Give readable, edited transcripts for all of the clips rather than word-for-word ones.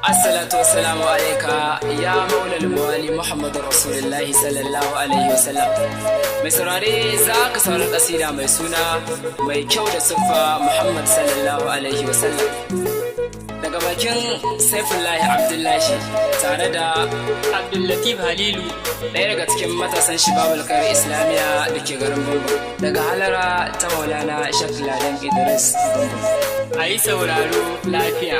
Assalatu wassalamu alaika ya maulal muwali Muhammadu Rasulullahi sallallahu alaihi wasallam. Mai saurare za ka saurari kasida mai suna mai kyau da siffa Muhammad sallallahu alaihi wasallam daga bakin Saifullahi Abdullahi tare da Abdullatif Halilu, ɗaya daga cikin matasan Shibabul Khair Islamiyya da ke garin Bambam, daga halara ta Maulana Sheikh Ladan Idris Bambam. A yi sauraro lafiya.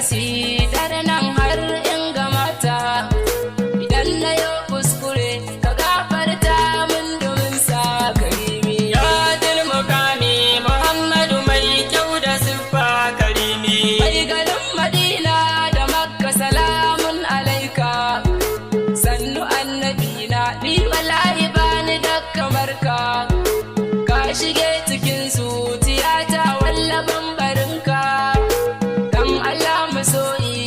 Kasidar nan har in gamata, idan na yi kuskure ka gafarta min domin sa karimi. Ya dil mukami Muhammadu mai kyau da siffa karimi. Mai garin Madina da Makka salamun alaika, sannu annabina ni wallahi bani da kamar ka. Ka shige cikin zuciyata wallabin barinka, dan Allah masoyi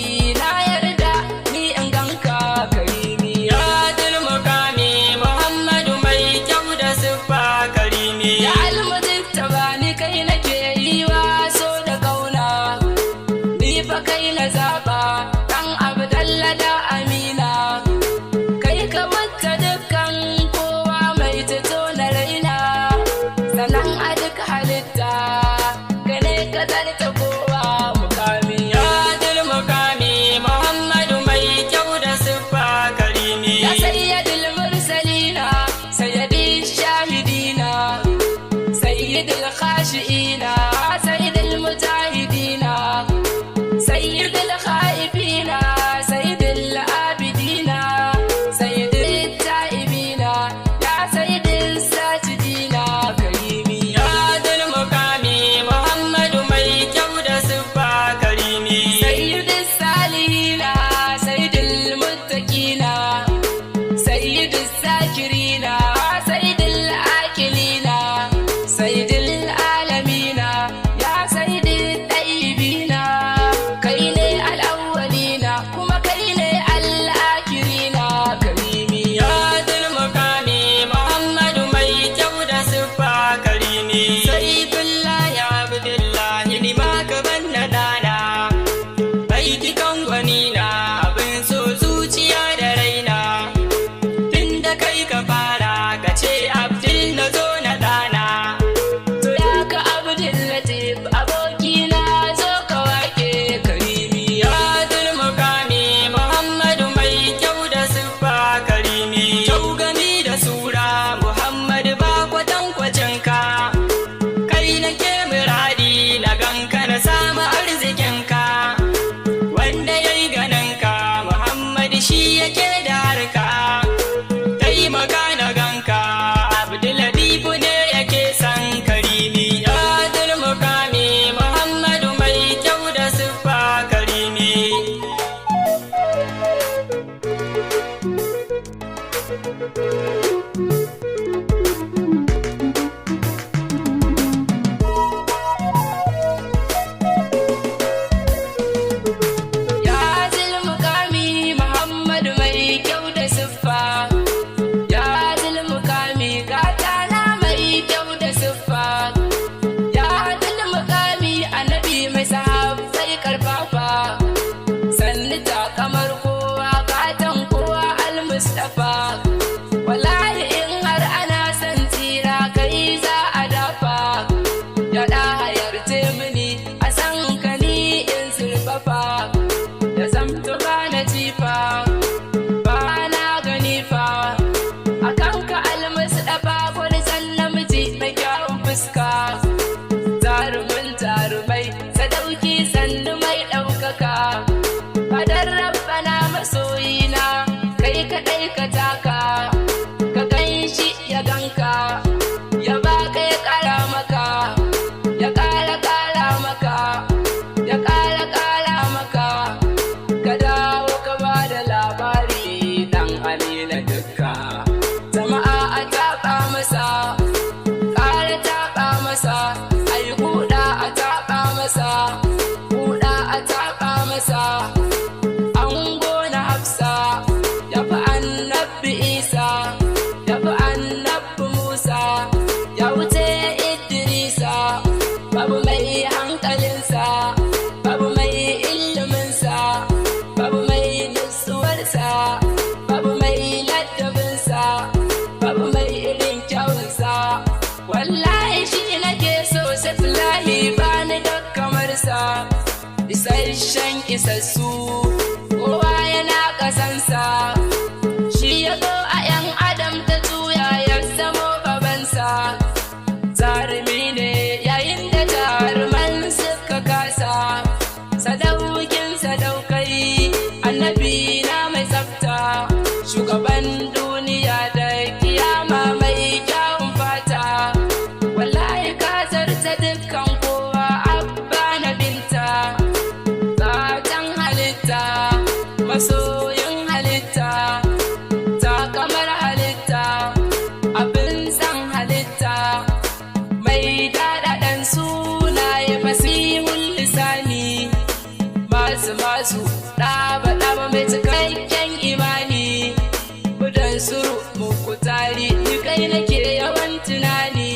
nake yawan tunani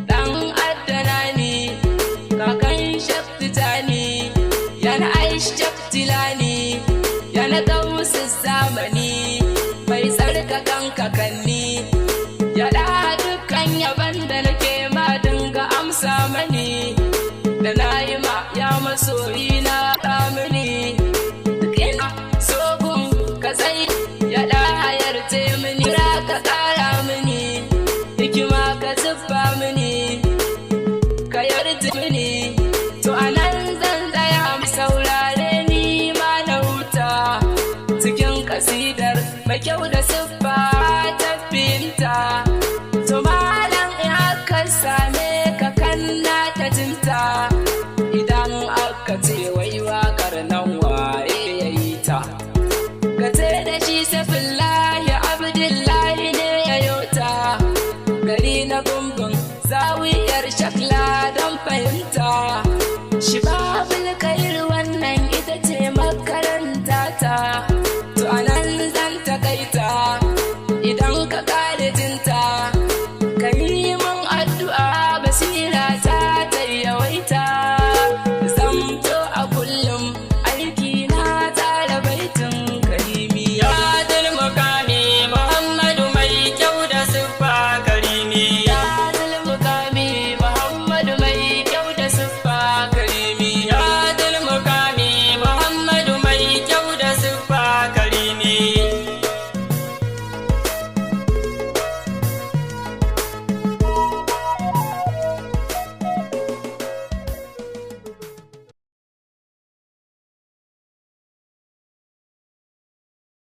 dan addana ni kakan shaftitani yana aish shaftilani yana gausu zamani mai tsarkakan kakanni ya da dukkan yaban da nake ma dinga amsa mani da nayi ma ya masoyi na damini duk ina sogun ka tsayi ya da hayarce mini ra ka kara mini hikima ka zubba mini ka yarda mini to anan zan tsaya mu saurare ni ma na huta cikin kasidar mai kyau da siffa ta binta to malam in aka same ka kanna ta jinta idan aka ce wai waƙar nan waye yayi ta ka ce da shi safillahi abdullahi ne ya yota gari na gungun zawiyar shakla don fahimta shi babul kair wannan ita ce